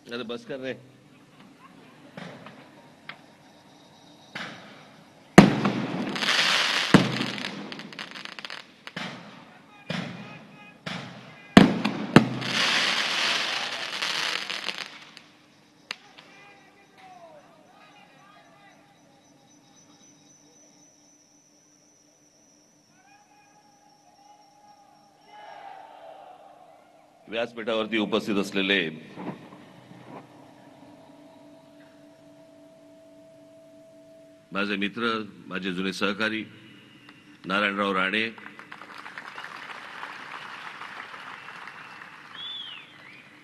अरे बस कर रे. व्यासपीठावरती उपस्थित असलेले माझे मित्र, माझे जुने सहकारी नारायणराव राणे,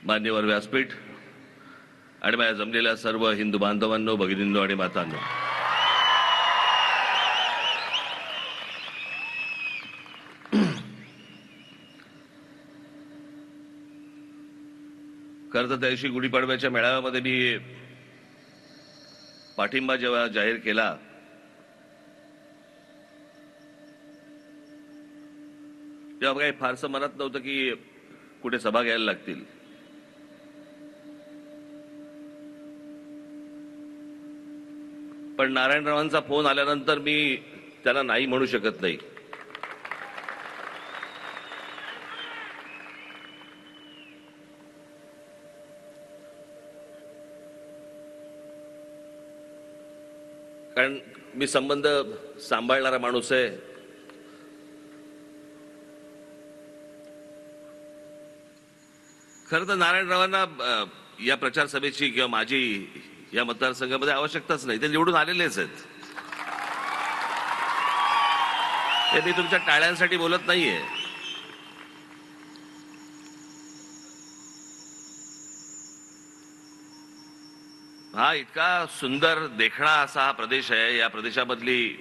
मान्यवर व्यासपीठ आणि माझ्या जमलेल्या सर्व हिंदू बांधवांनो, भगिनींनो आणि मातांनो, खरं तर त्या दिवशी गुढीपाडव्याच्या मेळाव्यामध्ये मी पाठिंबा जेव्हा जाहीर केला तेव्हा काही फारसं मनात नव्हतं की कुठे सभा घ्यायला लागतील. पण नारायणरावांचा फोन आल्यानंतर मी त्यांना नाही म्हणू शकत नाही. कारण मी संबंध सांभाळणारा माणूस आहे. खरं तर नारायणरावांना या प्रचार सभेची किंवा माझी या मतदारसंघामध्ये आवश्यकताच नाही. ते निवडून आलेलेच आहेत. ते मी तुमच्या टाळ्यांसाठी बोलत नाहीये. हा इतका सुंदर देखणा असा हा प्रदेश आहे. या प्रदेशामधली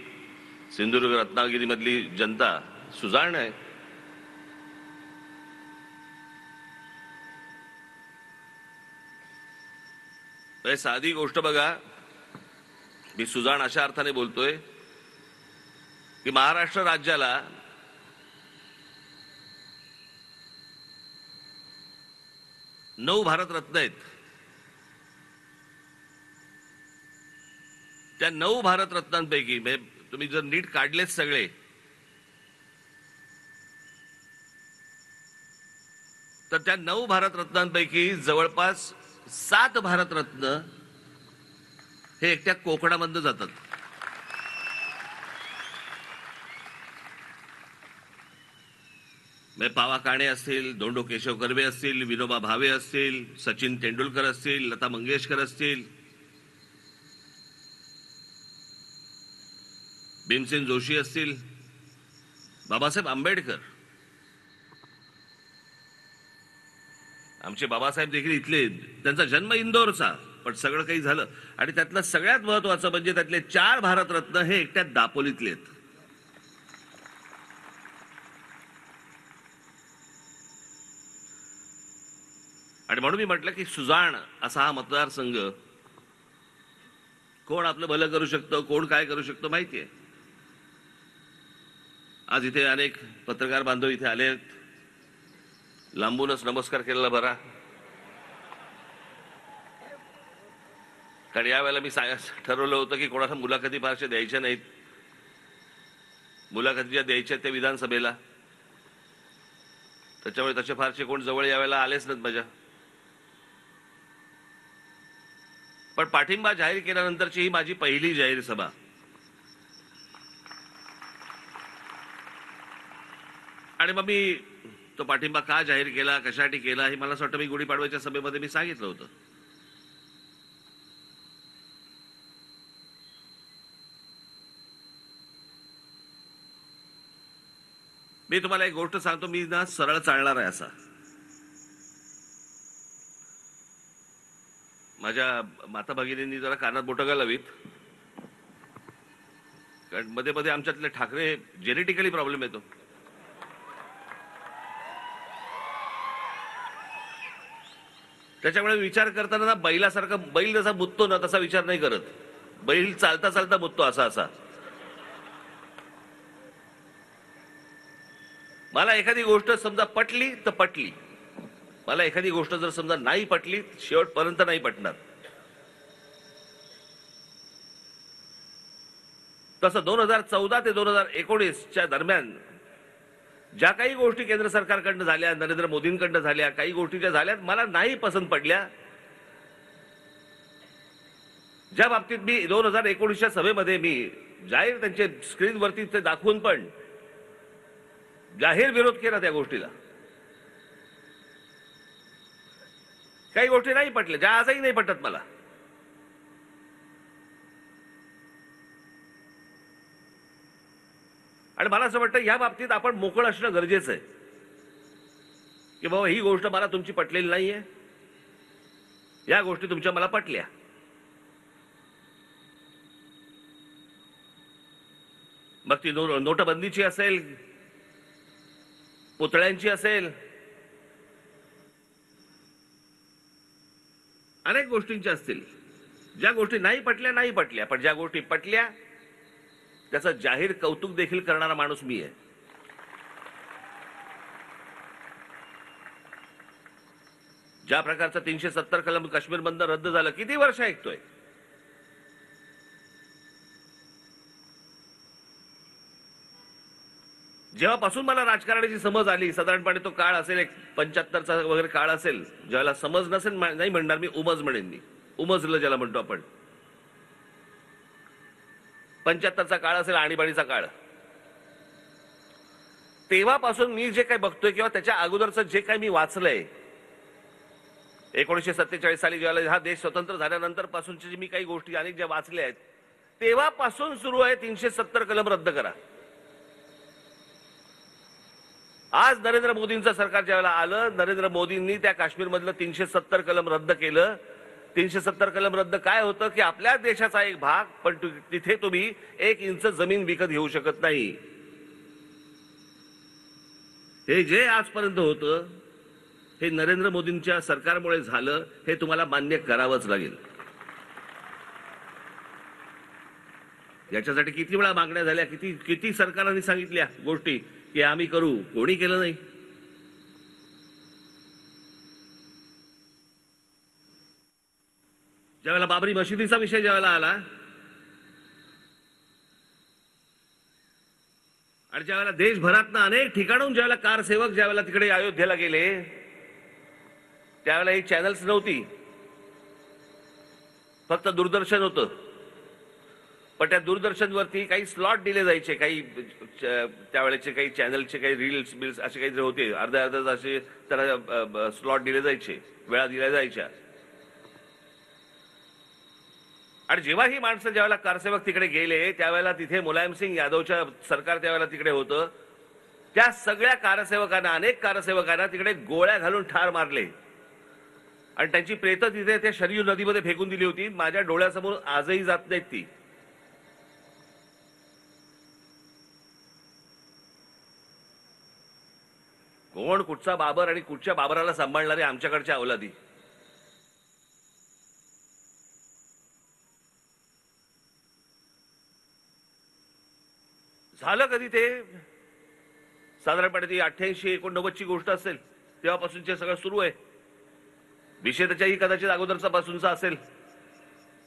सिंधुदुर्ग रत्नागिरी मधली जनता सुजाण आहे. साधी गोष्ट बघा, मी सुजाण अशा अर्थाने बोलतोय की महाराष्ट्र राज्याला नऊ भारतरत्न आहेत. त्या 9 भारतरत्नांपैकी तुम्ही जर नीट काढलेत सगळे तर त्या 9 भारतरत्नांपैकी जवळपास 7 भारतरत्न हे एकट्या कोकणामधनं जातात. पावा काणे असतील, धोंडो केशव कर्वे असतील, विनोबा भावे असतील, सचिन तेंडुलकर असतील, लता मंगेशकर असतील, भीमसेन जोशी असतील, बाबासाहेब आंबेडकर, आमचे बाबासाहेब देखील इथले. त्यांचा जन्म इंदोरचा, पण सगळं काही झालं. आणि त्यातलं सगळ्यात महत्वाचं म्हणजे त्यातले 4 भारतरत्न हे एकट्या दापोलीतले आहेत. आणि म्हणून मी म्हटलं की सुजाण असा हा मतदारसंघ, कोण आपलं भलं करू शकतं, कोण काय करू शकतं माहितीये. आज इथे अनेक पत्रकार बांधव इथे आले आहेत. लांबूनच नमस्कार केलेला बरा. कारण यावेळेला मी ठरवलं होतं की कोणाला मुलाखती फारशा द्यायच्या नाहीत. मुलाखती ज्या द्यायच्या त्या विधानसभेला, त्याच्यामुळे तसे फारसे कोण जवळ यावेळेला आलेच नाहीत माझ्या. पण पाठिंबा जाहीर केल्यानंतरची ही माझी पहिली जाहीर सभा. आणि मग मी तो पाठिंबा का जाहीर केला, कशासाठी केला, हे मला असं वाटतं मी गुढीपाडव्याच्या सभेमध्ये मी सांगितलं होतं. मी तुम्हाला एक गोष्ट सांगतो. मी ना सरळ चालणार आहे असा. माझ्या माता भगिनींनी जरा कानात बोटं घालावीत, कारण मध्ये मध्ये आमच्यातले ठाकरे जेनेटिकली प्रॉब्लेम येतो. त्याच्यामुळे विचार करताना ना बैलासारखा, बैल जसा मुततो ना तसा विचार नाही करत. बैल चालता चालता मुततो असा असा. मला एखादी गोष्ट समजा पटली तर पटली, मला एखादी गोष्ट जर समजा नाही पटली, शेवटपर्यंत नाही पटणार. तसं 2014 ते 2019च्या दरम्यान ज्या काही गोष्टी केंद्र सरकारकडनं झाल्या, नरेंद्र मोदींकडनं झाल्या, काही गोष्टी ज्या झाल्या मला नाही पसंत पडल्या. ज्या बाबतीत मी 2019च्या सभेमध्ये मी जाहीर त्यांचे स्क्रीनवरती ते दाखवून पण जाहीर विरोध केला त्या गोष्टीला. काही गोष्टी नाही पटल्या, ज्या आजही नाही पटत मला. आणि मला असं वाटतं या बाबतीत आपण मोकळं असणं गरजेचं आहे की बाबा ही गोष्ट मला तुमची पटलेली नाहीये, या गोष्टी तुमच्या मला पटल्या. मग ती नोटबंदीची असेल, पुतळ्यांची असेल, अनेक गोष्टींच्या असतील. ज्या गोष्टी नाही पटल्या, पण ज्या गोष्टी पटल्या त्याचं जाहीर कौतुक देखील करणारा माणूस मी आहे. ज्या प्रकारचं 370 कलम काश्मीर बंद रद्द झालं, किती वर्ष ऐकतोय. जेव्हापासून मला राजकारणाची समज आली, साधारणपणे तो काळ असेल एक 75चा वगैरे काळ असेल, ज्याला समज नसेल नाही म्हणणार मी, उमज म्हणेन मी, उमजलं ज्याला म्हणतो आपण. 75चा काळ असेल, आणीबाणीचा काळ. तेव्हापासून मी जे काही बघतोय किंवा त्याच्या अगोदरचं जे काही मी वाचलंय, 1947 साली ज्यावेळेला हा देश स्वतंत्र झाल्यानंतर पासूनची जी मी काही गोष्टी अनेक ज्या वाचल्या आहेत, तेव्हापासून सुरू आहे 370 कलम रद्द करा. आज नरेंद्र मोदींचं सरकार ज्यावेळेला आलं, नरेंद्र मोदींनी त्या काश्मीरमधलं 370 कलम रद्द केलं. 370 कलम रद्द काय होतं की आपल्या देशाचा एक भाग, पण तिथे तुम्ही 1 इंच जमीन विकत घेऊ शकत नाही. हे जे आजपर्यंत होतं हे नरेंद्र मोदींच्या सरकारमुळे झालं, हे तुम्हाला मान्य करावंच लागेल. याच्यासाठी किती वेळा मागण्या झाल्या, किती सरकारांनी सांगितल्या गोष्टी की आम्ही करू, कोणी केलं नाही. ज्यावेळेला बाबरी मशिदीचा विषय ज्यावेळेला आला आणि ज्यावेळेला देशभरातनं अनेक ठिकाणून ज्यावेळेला कारसेवक ज्यावेळेला तिकडे अयोध्येला गेले, त्यावेळेला ही चॅनल्स नव्हती, फक्त दूरदर्शन होतं. पण त्या दूरदर्शनवरती काही स्लॉट दिले जायचे, काही त्यावेळेचे काही चॅनलचे काही रील्स बिल्स असे काही होते, अर्ध्या असे त्याला स्लॉट दिले जायचे, वेळा दिल्या जायच्या. आणि जेव्हा ही माणसं ज्यावेळेला कारसेवक तिकडे गेले, त्यावेळेला तिथे मुलायमसिंग यादवच्या सरकार त्यावेळेला तिकडे होतं. त्या सगळ्या कारसेवकांना, अनेक कारसेवकांना तिकडे गोळ्या घालून ठार मारले आणि त्यांची प्रेतं तिथे त्या शरयू नदीमध्ये फेकून दिली होती. माझ्या डोळ्यासमोर आजही जात नाहीत ती. कोण कुठचा बाबर आणि कुठच्या बाबराला सांभाळणारे आमच्याकडच्या अवलादी. झालं कधी ते, साधारणपणे ती 88-89ची गोष्ट असेल, तेव्हापासूनचे सगळं सुरू आहे. विषय त्याच्याही कदाचित अगोदरचा पासूनचा असेल,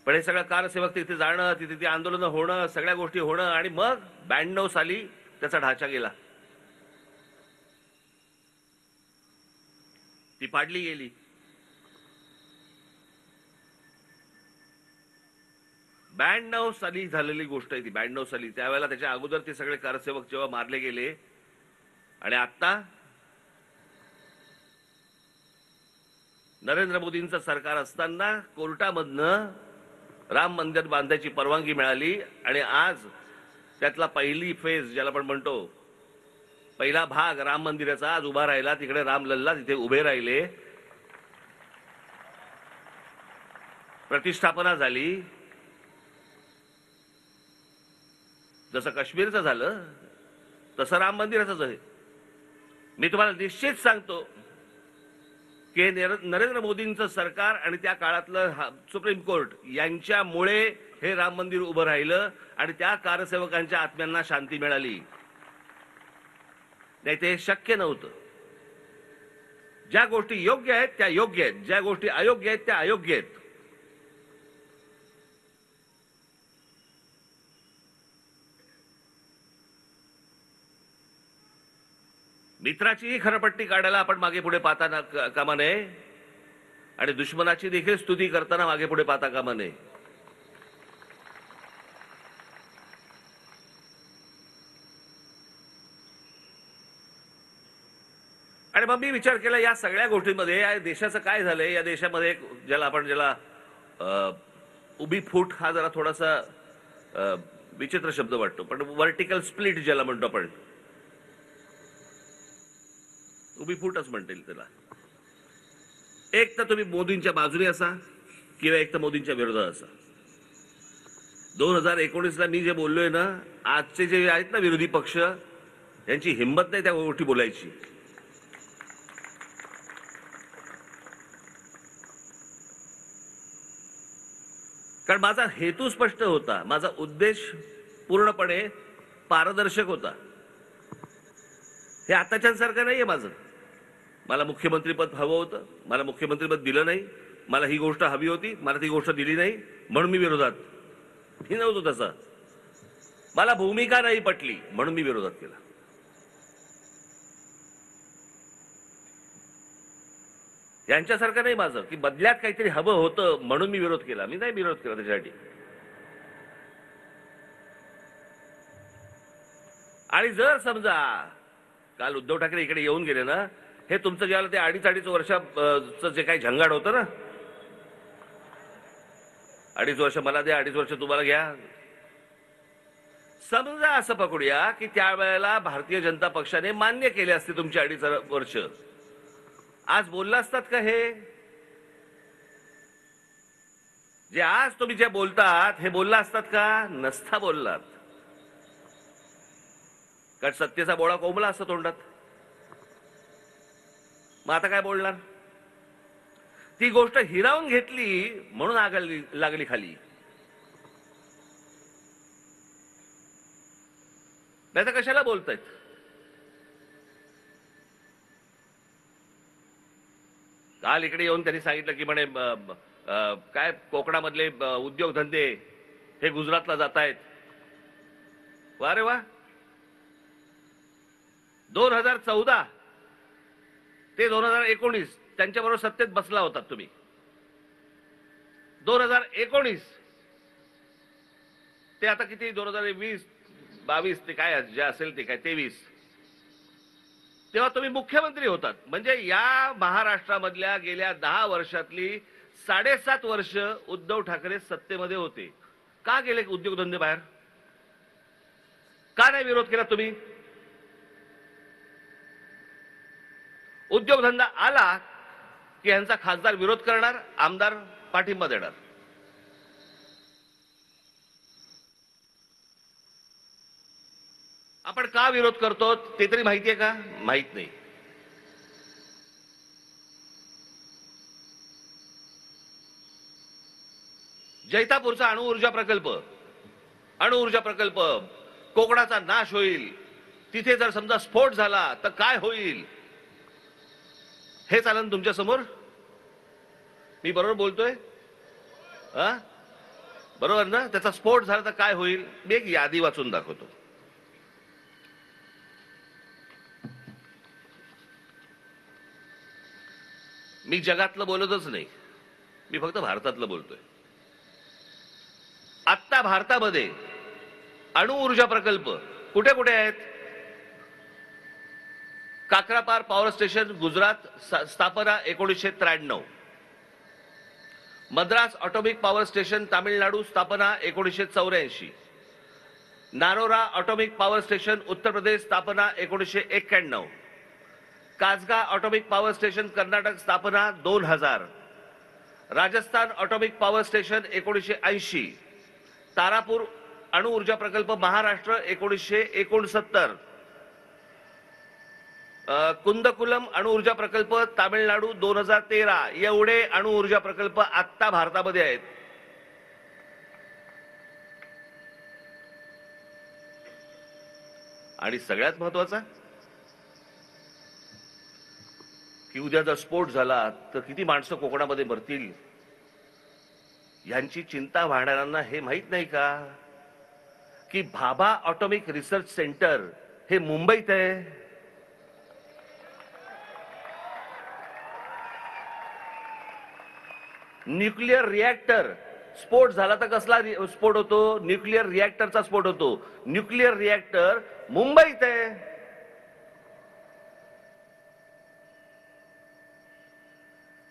पण हे सगळं कारसेवक तिथे जाणं, तिथे ती आंदोलनं होणं, सगळ्या गोष्टी होणं, आणि मग 92 साली त्याचा ढाचा गेला, ती पाडली गेली. ब्याण्णव साली झालेली गोष्ट आहे ती, 92 साली. त्यावेळेला त्याच्या अगोदर ते सगळे कारसेवक जेव्हा मारले गेले, आणि आता नरेंद्र मोदींचं सरकार असताना कोर्टामधनं राम मंदिर बांधायची परवानगी मिळाली, आणि आज त्यातला पहिली फेज ज्याला आपण म्हणतो, पहिला भाग राम मंदिराचा आज उभा राहिला. तिकडे रामलल्ला तिथे उभे राहिले, प्रतिष्ठापना झाली. जसं काश्मीरचं झालं तसं राम मंदिराचंच आहे. मी तुम्हाला निश्चित सांगतो की नरेंद्र मोदींचं सरकार आणि त्या काळातलं सुप्रीम कोर्ट यांच्यामुळे हे राम मंदिर उभं राहिलं आणि त्या कारसेवकांच्या आत्म्यांना शांती मिळाली. नाही ते शक्य नव्हतं. ज्या गोष्टी योग्य आहेत त्या योग्य आहेत, ज्या गोष्टी अयोग्य आहेत त्या अयोग्य आहेत. मित्राचीही खरपट्टी काढायला आपण मागे पुढे पाहता कामा नये आणि दुश्मनाची देखील स्तुती करताना मागे पुढे पाहता कामा नये. आणि मग मी विचार केला या सगळ्या गोष्टींमध्ये या देशाचं काय झालंय. या देशामध्ये ज्याला उभी फूट हा जरा थोडासा विचित्र शब्द वाटतो, पण व्हर्टिकल स्प्लिट ज्याला म्हणतो आपण, उभी फूटच म्हणतील त्याला. एक तर तुम्ही मोदींच्या बाजूने असा किंवा एक तर मोदींच्या विरोधात असा. 2019ला मी जे बोललोय ना, आजचे जे आहेत ना विरोधी पक्ष, यांची हिंमत नाही त्या गोष्टी बोलायची. कारण माझा हेतू स्पष्ट होता, माझा उद्देश पूर्णपणे पारदर्शक होता. हे आताच्यांसारखं नाहीये माझं. मला मुख्यमंत्रीपद हवं होतं, मला मुख्यमंत्रीपद दिलं नाही. मला ही गोष्ट हवी होती, मला ती गोष्ट दिली नाही म्हणून मी विरोधात. ही नव्हतं तसं. मला भूमिका नाही पटली म्हणून मी विरोधात केला. यांच्यासारखं नाही माझं की बदल्यात काहीतरी हवं होतं म्हणून मी विरोध केला. मी नाही विरोध केला त्याच्यासाठी. आणि जर समजा काल उद्धव ठाकरे इकडे येऊन गेले ना, हे तुमचं ज्याला ते 2.5 वर्षाचं जे काही झंगाट होतं ना, 2.5 वर्ष मला द्या, 2.5 वर्ष तुम्हाला घ्या. समजा असं पकडूया की त्यावेळेला भारतीय जनता पक्षाने मान्य केले असते तुमची 2.5 वर्ष, आज बोलला असतात का? हे जे आज तुम्ही जे बोलतात हे बोलला असतात का? नसता बोललात. कारण सत्तेचा बोळा कोंबला असतो तोंडात. मग आता काय बोलणार? ती गोष्ट हिरावून घेतली म्हणून आग लागली खाली. नाही तर कशाला बोलतायत? काल इकडे येऊन त्यांनी सांगितलं की म्हणे काय कोकणामधले उद्योगधंदे हे गुजरातला जात आहेत. वा रे वा. 2014 ते 2019 त्यांच्याबरोबर सत्तेत बसला होता तुम्ही. 2019 ते आता किती, 2020-22 ते काय जे असेल ते काय 23, तेव्हा तुम्ही मुख्यमंत्री होतात. म्हणजे या महाराष्ट्रामधल्या गेल्या 10 वर्षातली 7.5 वर्ष उद्धव ठाकरे सत्तेमध्ये होते. का गेले उद्योगधंदे बाहेर? का नाही विरोध केला तुम्ही? उद्योगधंदा आला की यांचा खासदार विरोध करणार, आमदार पाठिंबा देणार. आपण का विरोध करतो ते तरी माहितीये का? माहित नाही. जैतापूरचा अणुऊर्जा प्रकल्प कोकणाचा नाश होईल. तिथे जर समजा स्फोट झाला तर काय होईल हे चालन तुमच्या समोर. मी बरोबर बोलतोय? बरोबर ना? त्याचा स्फोट झाला तर काय होईल? मी एक यादी वाचून दाखवतो. मी जगातलं बोलतच नाही, मी फक्त भारतातलं बोलतोय. आत्ता भारतामध्ये अणुऊर्जा प्रकल्प कुठे कुठे आहेत? काकरापार पॉवर स्टेशन गुजरात, स्थापना 1993. Madras atomic power station Tamil Nadu, स्थापना 1984. नारोरा atomic power station Uttar Pradesh, स्थापना 1991. कासगा ऑटोमिक पॉवर स्टेशन कर्नाटक, स्थापना 2000. Rajasthan atomic power station 1980. Tarapur अणुऊर्जा प्रकल्प महाराष्ट्र 1969. कुंदकुलम अणुऊर्जा प्रकल्प तामिळनाडू 2013. एवढे अणुऊर्जा प्रकल्प आत्ता भारतामध्ये आहेत. आणि सगळ्यात महत्वाचा की उद्या जर स्फोट झाला तर किती माणसं कोकणामध्ये मरतील, यांची चिंता वाढणाऱ्यांना हे माहित नाही का की भाभा ऑटॉमिक रिसर्च सेंटर हे मुंबईत आहे. न्यूक्लिअर रिॲक्टर स्फोट झाला तर कसला स्फोट होतो? न्यूक्लिअर रिॲक्टरचा स्फोट होतो. न्यूक्लिअर रिॲक्टर मुंबईत आहे.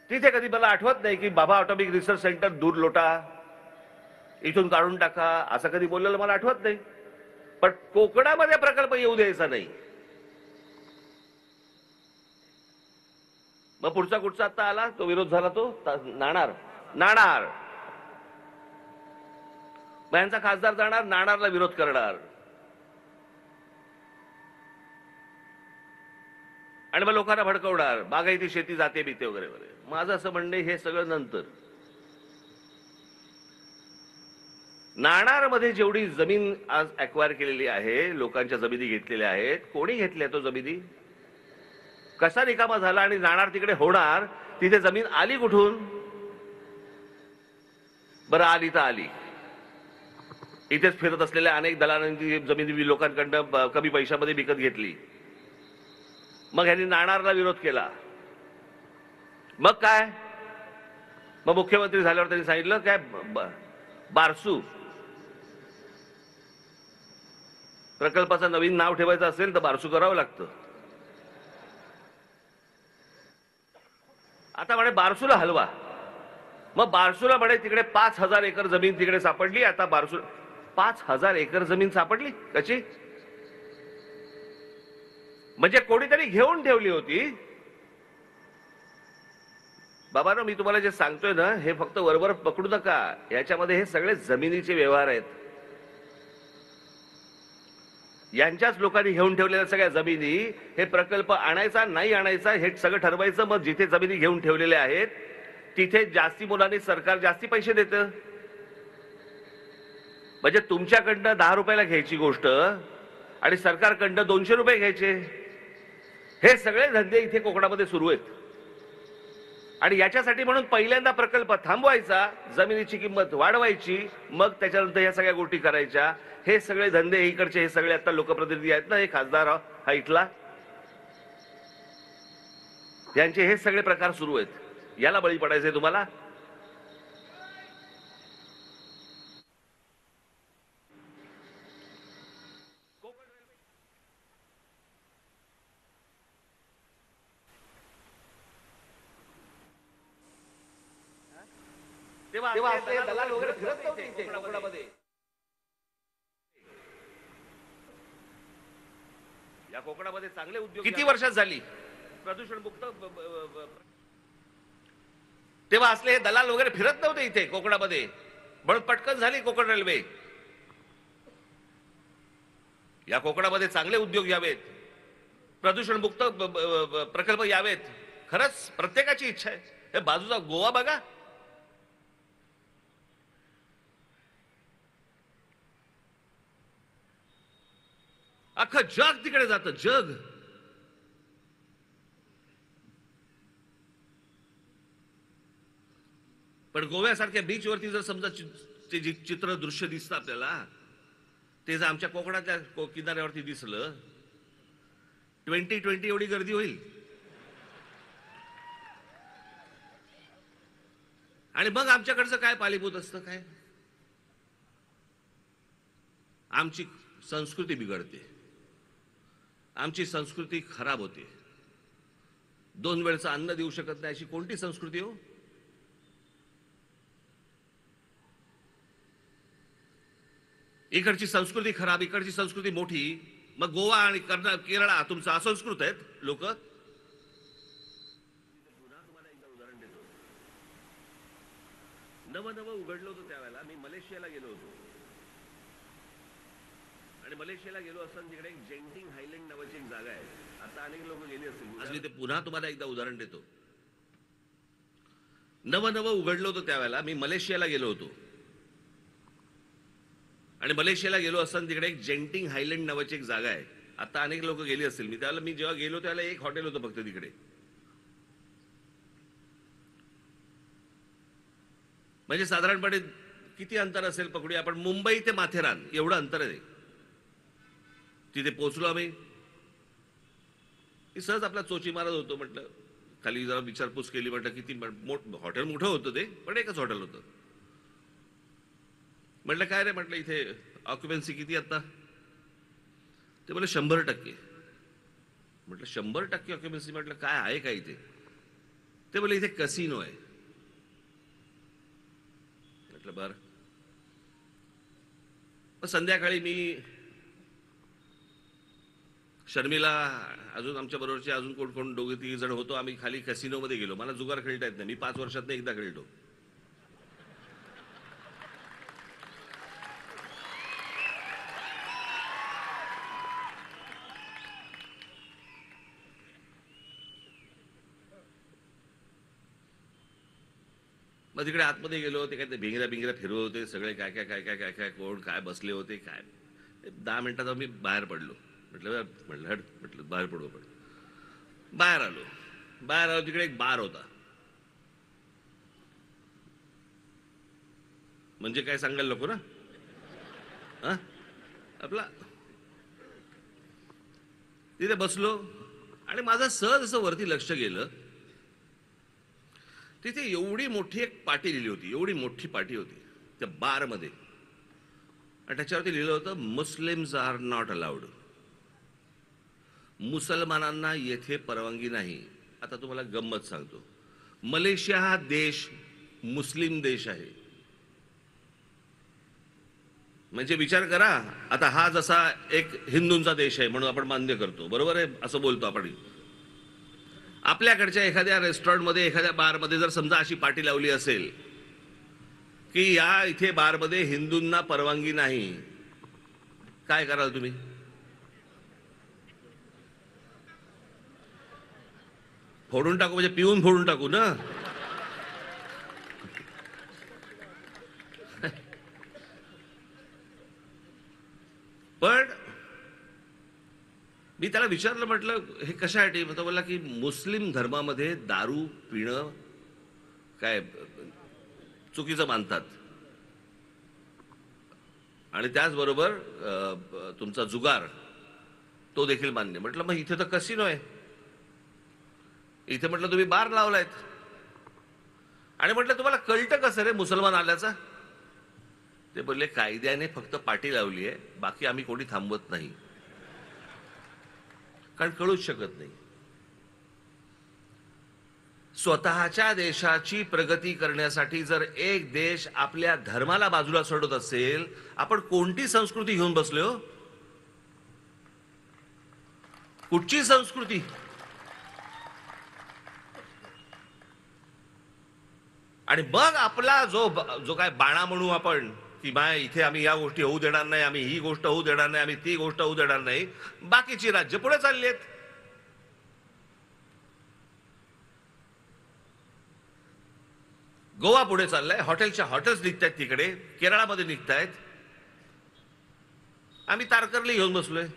तिथे कधी मला आठवत नाही की बाबा ऑटॉमिक रिसर्च सेंटर दूर लोटा, इथून काढून टाका, असं कधी बोललेलं मला आठवत नाही. पण कोकणामध्ये प्रकल्प येऊ द्यायचा नाही. मग पुढचा कुठचा आता आला तो विरोध झाला, तो नाणार. मग यांचा खासदार जाणार नाणारला विरोध करणार आणि मग लोकांना भडकवणार, बागायती शेती जाते बिते वगैरे वगैरे. माझं असं म्हणणे हे सगळं नंतर. नाणारमध्ये जेवढी जमीन आज अक्वायर केलेली आहे, लोकांच्या जमिनी घेतलेल्या आहेत, कोणी घेतल्या तो जमिनी? कसा रिकामा झाला आणि नाणार तिकडे होणार? तिथे जमीन आली कुठून? बरं आली तर आली. इथेच फिरत असलेल्या अनेक दलालांची जमिनी लोकांकडनं कमी पैशामध्ये विकत घेतली. मग ह्यांनी नाणारला विरोध केला. मग काय? मग मुख्यमंत्री झाल्यावर त्यांनी सांगितलं काय, बारसू प्रकल्पाचं नवीन नाव ठेवायचं असेल तर बारसू करावं लागतं. आता म्हणे बारसूला हलवा. मग बारसूला म्हणे तिकडे 5,000 एकर जमीन तिकडे सापडली. आता बारसू 5,000 एकर जमीन सापडली कशी? म्हणजे कोणीतरी घेऊन ठेवली होती. बाबांनो, मी तुम्हाला जे सांगतोय ना, हे फक्त वरवर पकडू नका. याच्यामध्ये हे सगळे जमिनीचे व्यवहार आहेत. यांच्याच लोकांनी घेऊन ठेवलेल्या सगळ्या जमिनी, हे प्रकल्प आणायचा नाही आणायचा हे सगळं ठरवायचं. मग जिथे जमिनी घेऊन ठेवलेल्या आहेत तिथे जास्ती मुलांनी सरकार जास्ती पैसे देतं. म्हणजे तुमच्याकडनं 10 रुपयाला घ्यायची गोष्ट आणि सरकारकडनं 200 रुपये घ्यायचे. हे सगळे धंदे इथे कोकणामध्ये सुरू आहेत. आणि याच्यासाठी म्हणून पहिल्यांदा प्रकल्प थांबवायचा, जमिनीची किंमत वाढवायची, मग त्याच्यानंतर या सगळ्या गोष्टी करायच्या. हे सगळे धंदे इकडचे, हे सगळे आता लोकप्रतिनिधी आहेत ना, हे खासदार हा इथला, यांचे हे सगळे प्रकार सुरू आहेत. याला बळी पडायचंय तुम्हाला? तेव्हा असले दलाल वगैरे फिरत नव्हते इथे कोकणामध्ये. या कोकणामध्ये चांगले उद्योग किती वर्षात झाली प्रदूषण मुक्त. तेव्हा असले हे दलाल वगैरे फिरत नव्हते इथे कोकणामध्ये, म्हणून पटकन झाली कोकण रेल्वे. या कोकणामध्ये चांगले उद्योग यावेत, प्रदूषण मुक्त प्रकल्प यावेत. खरंच प्रत्येकाची इच्छा आहे. हे बाजूचा गोवा बघा, अख्खं जग तिकडे जातं, जग. पण गोव्यासारख्या बीचवरती जर समजा ते चित्र दृश्य दिसतं आपल्याला, ते जर आमच्या कोकणाच्या किनाऱ्यावरती दिसलं, 2020 एवढी गर्दी होईल. आणि मग आमच्याकडचं काय पालीभूत असतं काय? आमची संस्कृती बिघडते, आमची संस्कृती खराब होते. 2 वेळचं अन्न देऊ शकत नाही अशी कोणती संस्कृती हो? इकडची संस्कृती खराब, इकडची संस्कृती मोठी. मग गोवा आणि केरळा तुमचं असंस्कृत आहेत लोक. तुम्हाला एकदा उदाहरण देतो. नवं उघडलं होतं त्यावेळेला मी मलेशियाला गेलो होतो. आणि मलेशियाला गेलो असताना तिकडे एक जेंटिंग हायलँड नावाची एक जागा आहे. आता अनेक लोक गेली असतील. आज मी ते पुन्हा तुम्हाला एकदा उदाहरण देतो. नवं उघडलं होतं त्यावेळेला मी मलेशियाला गेलो होतो. आणि मलेशियाला गेलो असताना तिकडे एक जेंटिंग हायलँड नावाची एक जागा आहे. आता अनेक लोक गेली असतील. मी जेव्हा गेलो त्यावेळेला एक हॉटेल होतं फक्त तिकडे. म्हणजे साधारणपणे किती अंतर असेल पकडूया आपण, मुंबई ते माथेरान एवढं अंतर आहे. तिथे पोहोचलो आम्ही. सहज आपला चोची मारत होतो. म्हटलं खाली जरा विचारपूस केली. म्हटलं किती हॉटेल मोठं होतं ते, पण एकच हॉटेल होतं. म्हटलं काय रे, म्हटलं इथे ऑक्युपन्सी किती आता? ते बोले 100%. म्हटलं 100% ऑक्युपन्सी? म्हटलं काय आहे का इथे? ते बोले इथे कसिनो आहे. म्हटलं बरं. संध्याकाळी मी शर्मिला, अजून आमच्या बरोबरचे अजून कोण कोण दोघे तिघे जण होतो. आम्ही खाली कसिनो मध्ये गेलो. मला जुगार खेळता येत नाही. मी 5 वर्षात एकदा खेळतो. मग तिकडे आतमध्ये गेलो. ते काय ते भिंगऱ्या भिंगऱ्या फिरवत होते सगळे. काय काय काय काय काय काय कोण काय बसले होते काय. 10 मिनिटात आम्ही बाहेर पडलो. म्हटलं म्हटलं म्हटलं बाहेर पडू आपण. बाहेर आलो. तिकडे एक बार होता. म्हणजे काय सांगायला नको ना. हा आपला तिथे बसलो आणि माझं सहज असं वरती लक्ष गेलं. तिथे एवढी मोठी एक पाटी लिहिली होती. एवढी मोठी पाटी होती त्या बारमध्ये. आणि त्याच्यावरती लिहिलं होतं, मुस्लिम्स आर नॉट अलाउड. मुसलमानांना येथे परवानगी नाही. आता तुम्हाला गंमत सांगतो. मलेशिया हा देश मुस्लिम देश आहे. म्हणजे विचार करा. आता हा जसा एक हिंदूंचा देश आहे म्हणून आपण मान्य करतो, बरोबर आहे, असं बोलतो आपण. आपल्याकडच्या एखाद्या रेस्टॉरंटमध्ये, एखाद्या बारमध्ये जर समजा अशी पाटी लावली असेल की या इथे बारमध्ये हिंदूंना परवानगी नाही, काय कराल तुम्ही? फोडून टाकू म्हणजे पिऊन फोडून टाकू ना. पण मी त्याला विचारलं, म्हटलं हे कशासाठी? तो बोलला की मुस्लिम धर्मामध्ये दारू पिणं काय चुकीचं मानतात आणि त्याचबरोबर तुमचा जुगार तो देखील मान्य. म्हटलं मग इथे तर कसिनो आहे. इथे म्हटलं तुम्ही बार लावलायत. आणि म्हटलं तुम्हाला कळतं कसं रे मुसलमान आल्याचा? ते बोलले कायद्याने फक्त पाटी लावली आहे, बाकी आम्ही कोणी थांबवत नाही. कारण कळूच शकत नाही. स्वतःच्या देशाची प्रगती करण्यासाठी जर एक देश आपल्या धर्माला बाजूला सोडत असेल, आपण कोणती संस्कृती घेऊन बसलो हो? कुठची संस्कृती? आणि मग आपला जो काय बाणा म्हणू आपण की बाय इथे आम्ही या गोष्टी होऊ देणार नाही, आम्ही ही गोष्ट होऊ देणार नाही, आम्ही ती गोष्ट होऊ देणार नाही. बाकीची राज्य पुढे चालली आहेत. गोवा पुढे चाललाय. हॉटेलच्या हॉटेल्स निघतायत तिकडे. केरळामध्ये निघतायत. आम्ही तारकर्ली घेऊन बसलोय.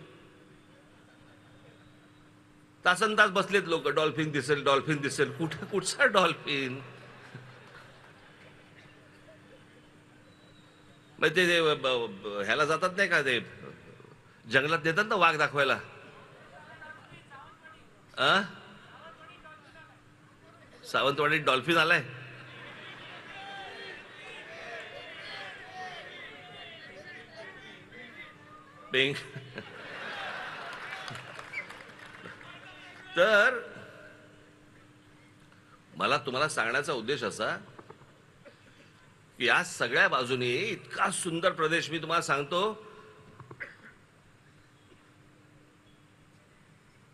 तासन तास बसलेत लोक. डॉल्फिन दिसेल, डॉल्फिन दिसेल. कुठचा डॉल्फिन? मग ते ह्याला जातात नाही का, ते जंगलात देतात ना वाघ दाखवायला. सावंतवाडीत डॉल्फिन आलाय. तर मला तुम्हाला सांगण्याचा उद्देश असा की या सगळ्या बाजूने इतका सुंदर प्रदेश मी तुम्हाला सांगतो.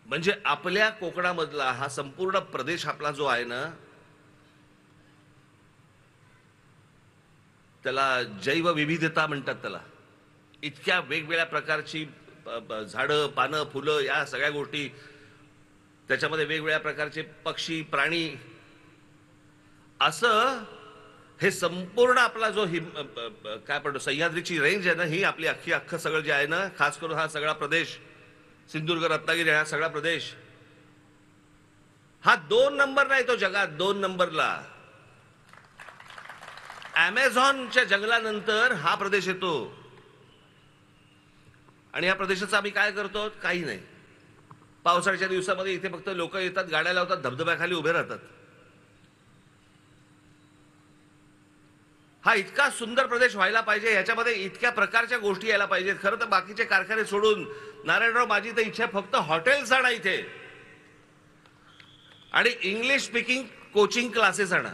म्हणजे आपल्या कोकणामधला हा संपूर्ण प्रदेश आपला जो आहे ना, त्याला जैवविविधता म्हणतात त्याला. इतक्या वेगवेगळ्या प्रकारची झाडं, पानं, फुलं, या सगळ्या गोष्टी, त्याच्यामध्ये वेगवेगळ्या प्रकारचे पक्षी, प्राणी, असं हे संपूर्ण आपला जो काय म्हणतो सह्याद्रीची रेंज आहे ना, ही आपली अख्खं सगळं जे आहे ना, खास करून हा सगळा प्रदेश, सिंधुदुर्ग, रत्नागिरी, हा सगळा प्रदेश, हा 2 नंबरला येतो जगात. 2 नंबरला. अमेझॉनच्या जंगलानंतर हा प्रदेश येतो आणि या प्रदेशाचा आम्ही काय करतो? काही नाही. पावसाळ्याच्या दिवसामध्ये इथे फक्त लोक येतात, गाड्या लावतात, धबधब्याखाली उभे राहतात. हा इतका सुंदर प्रदेश व्हायला पाहिजे, याच्यामध्ये इतक्या प्रकारच्या गोष्टी यायला पाहिजेत. खरं तर बाकीचे कारखाने सोडून नारायणराव, माझी तर इच्छा फक्त हॉटेल्स आणा इथे आणि इंग्लिश स्पीकिंग कोचिंग क्लासेस आणा.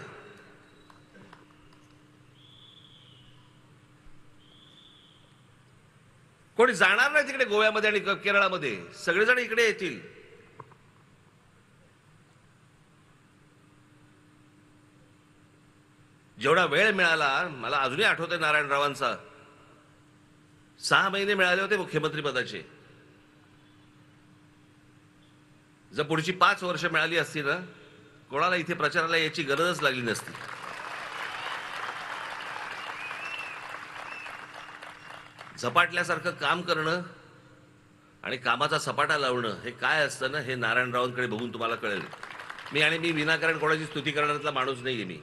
कोणी जाणार नाही तिकडे गोव्यामध्ये आणि केरळामध्ये, सगळेजण इकडे येतील. जेवढा वेळ मिळाला, मला अजूनही आठवतंय नारायणरावांचा 6 महिने मिळाले होते मुख्यमंत्री पदाचे. जर पुढची 5 वर्ष मिळाली असती ना, कोणाला इथे प्रचाराला याची गरजच लागली नसती. झपाटल्यासारखं काम करणं आणि कामाचा सपाटा लावणं हे काय असतं ना, हे नारायणरावांकडे बघून तुम्हाला कळेल. मी विनाकारण कोणाची स्तुती करण्यातला माणूस नाहीये मी.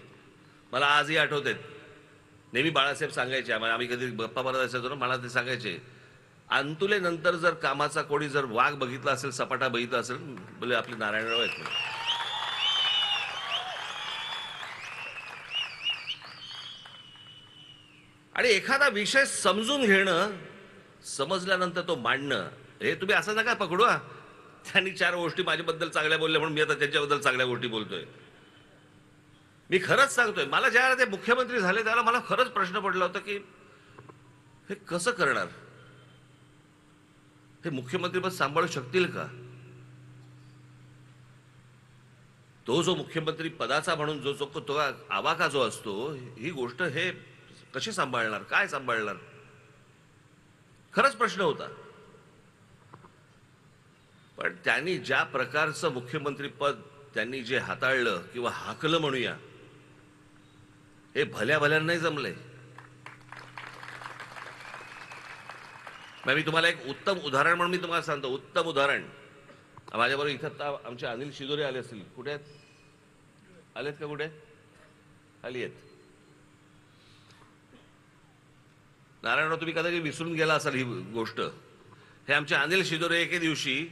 मला आजही आठवते, नेहमी बाळासाहेब सांगायचे आम्हाला, आम्ही कधी गप्पा मारत असायचो ना, मला ते सांगायचे, अंतुले नंतर जर कामाचा कोणी जर वाघ बघितला असेल, सपाटा बघितला असेल, बोले आपले नारायणराव आहेत. आणि एखादा विषय समजून घेणं, समजल्यानंतर तो मांडणं, हे तुम्ही असं नका पकडू. त्यांनी 4 गोष्टी माझ्याबद्दल चांगल्या बोलल्या म्हणून मी आता त्यांच्याबद्दल चांगल्या गोष्टी बोलतोय. मी खरंच सांगतोय, मला ज्यावेळेला ते मुख्यमंत्री झाले त्यावेळेला मला खरंच प्रश्न पडला होता की हे कसं करणार, हे मुख्यमंत्रीपद सांभाळू शकतील का? तो जो मुख्यमंत्री पदाचा म्हणून जो तो आवाका जो असतो, ही गोष्ट हे कशी सांभाळणार, काय सांभाळणार, खरंच प्रश्न होता. पण त्यांनी ज्या प्रकारचं मुख्यमंत्री पद त्यांनी जे हाताळलं किंवा हाकलं म्हणूया, हे भल्या भल्या नाही जमलंय. मी तुम्हाला एक उत्तम उदाहरण म्हणून मी तुम्हाला सांगतो. उत्तम उदाहरण, माझ्याबरोबर इथं आमचे अनिल शिदोरे आले असतील. कुठे आहेत? आलेत का? कुठे आली आहेत? नारायणराव, तुम्ही कदाचित विसरून गेला असाल ही गोष्ट. हे आमचे अनिल शिदोरे एके दिवशी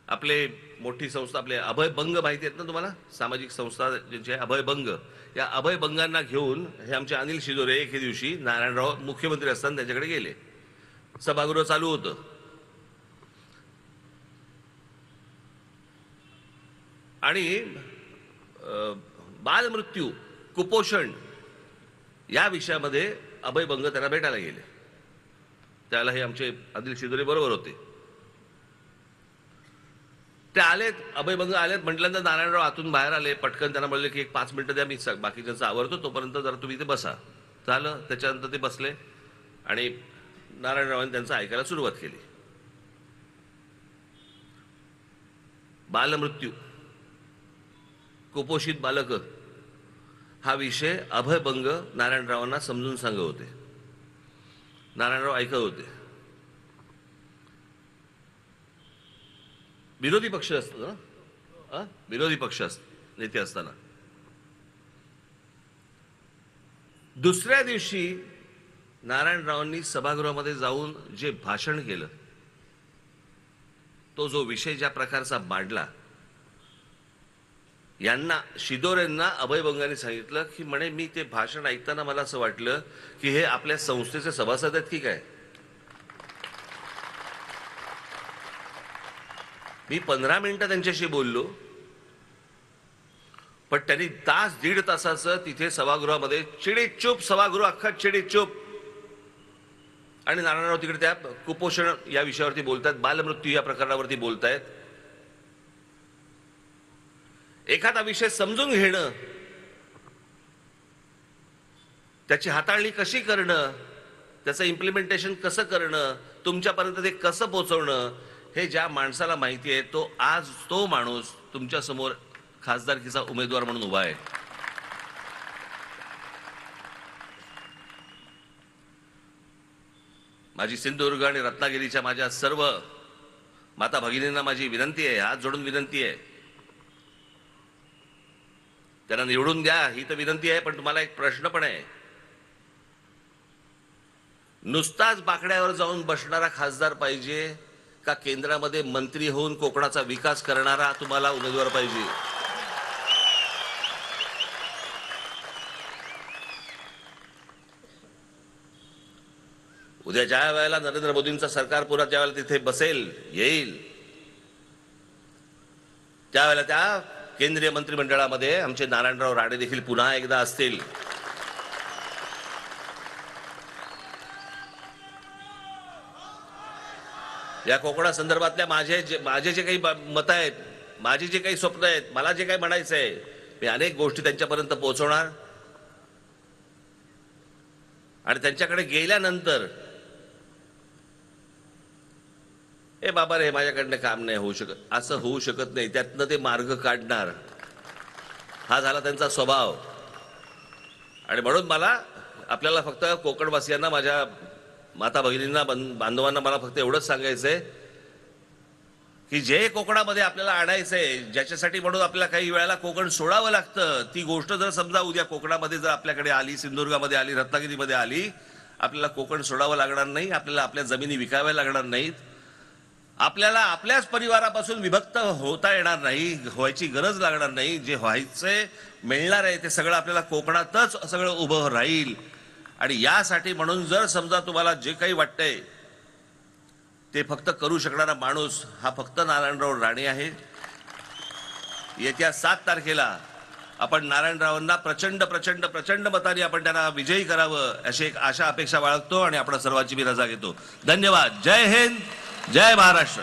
आपले मोठी संस्था, आपले अभय बंग माहिती आहेत ना तुम्हाला, सामाजिक संस्था ज्यांची अभय बंग, या अभय बंगांना घेऊन हे आमचे अनिल शिदोरे एके दिवशी नारायणराव मुख्यमंत्री असताना त्यांच्याकडे गेले. सभागृह चालू होतं आणि बालमृत्यू, कुपोषण या विषयामध्ये अभय बंग त्यांना भेटायला गेले. त्याला हे आमचे अनिल शिदोरे बरोबर होते. ते आलेत, अभय बंग आलेत म्हटल्यानंतर नारायणराव आतून बाहेर आले. पटकन त्यांना म्हणले की एक 5 मिनिटं द्या, मी बाकीच्यांचं आवरतो, तोपर्यंत जरा तुम्ही इथे बसा. झालं. त्याच्यानंतर ते बसले आणि नारायणरावांनी त्यांचं ऐकायला सुरुवात केली. बालमृत्यू, कुपोषित बालक हा विषय अभय बंग नारायणरावांना समजून सांगत होते. नारायणराव ऐकत होते. विरोधी पक्ष असतो ना, विरोधी पक्ष नेते असताना. दुसऱ्या दिवशी नारायणरावांनी सभागृहामध्ये जाऊन जे भाषण केलं, तो जो विषय ज्या प्रकारचा मांडला, यांना शिदोरेंना अभय बंगांनी सांगितलं की म्हणे, मी ते भाषण ऐकताना मला असं वाटलं की हे आपल्या संस्थेचे सभासद आहेत की काय. मी 15 मिनिटं त्यांच्याशी बोललो, पण त्यांनी तास 1.5 तासाचं तिथे सभागृहामध्ये चिडीचूप, सभागृह अख्खा चिडीचूप. आणि नारायणराव तिकडे त्या कुपोषण या विषयावरती बोलतायत, बालमृत्यू या प्रकरणावरती बोलतायत. एखादा विषय समजून घेणं, त्याची हाताळणी कशी करणं, त्याचं इम्प्लिमेंटेशन कसं करणं, तुमच्यापर्यंत ते कसं पोहोचवणं, हे ज्या माणसाला माहिती आहे, तो आज तो माणूस तुमच्या समोर खासदारकीचा उमेदवार म्हणून उभा आहे. माझी सिंधुदुर्ग आणि रत्नागिरीच्या माझ्या सर्व माता भगिनींना माझी विनंती आहे, हात जोडून विनंती आहे, त्यांना निवडून द्या ही तर विनंती आहे, पण तुम्हाला एक प्रश्न पण आहे. नुसताच बाकड्यावर जाऊन बसणारा खासदार पाहिजे का केंद्रामध्ये मंत्री होऊन कोकणाचा विकास करणारा तुम्हाला उमेदवार पाहिजे? उद्या ज्या वेळेला नरेंद्र मोदींचं सरकार पुन्हा ज्यावेळेला तिथे बसेल येईल त्यावेळेला त्या केंद्रीय मंत्रिमंडळामध्ये आमचे नारायणराव राणे देखील पुन्हा एकदा असतील. या कोकणा संदर्भातल्या माझे जे काही मत आहेत, माझी जे काही स्वप्न आहेत, मला जे काही म्हणायचं आहे, मी अनेक गोष्टी त्यांच्यापर्यंत पोहोचवणार आणि त्यांच्याकडे गेल्यानंतर ए बाबा रे माझ्याकडनं काम नाही होऊ शकत, असं होऊ शकत नाही, त्यातनं ते मार्ग काढणार. हा झाला त्यांचा स्वभाव. आणि म्हणून मला आपल्याला फक्त कोकणवासियांना, माझ्या माता भगिनींना, बांधवांना मला फक्त एवढंच सांगायचंय की जे कोकणामध्ये आपल्याला आणायचंय, ज्याच्यासाठी म्हणून आपल्याला काही वेळेला कोकण सोडावं लागतं, ती गोष्ट जर समजा उद्या कोकणामध्ये जर आपल्याकडे आली, सिंधुदुर्गामध्ये आली, रत्नागिरीमध्ये आली, आपल्याला कोकण सोडावं लागणार नाही, आपल्याला आपल्या जमिनी विकाव्या लागणार नाहीत, आपल्याला आपल्याच परिवारापासून विभक्त होता येणार नाही, व्हायची गरज लागणार नाही. जे व्हायचंय, मिळणार आहे ते सगळं आपल्याला कोकणातच सगळं उभं राहील. आणि यासाठी म्हणून जर समजा तुम्हाला जे काही वाटतंय ते फक्त करू शकणारा माणूस हा फक्त नारायणराव राणे आहे. येत्या 7 तारखेला आपण नारायणरावांना प्रचंड प्रचंड प्रचंड मताने आपण त्यांना विजयी करावं अशी एक आशा अपेक्षा बाळगतो आणि आपण सर्वांची मी रजा घेतो. धन्यवाद. जय हिंद, जय महाराष्ट्र.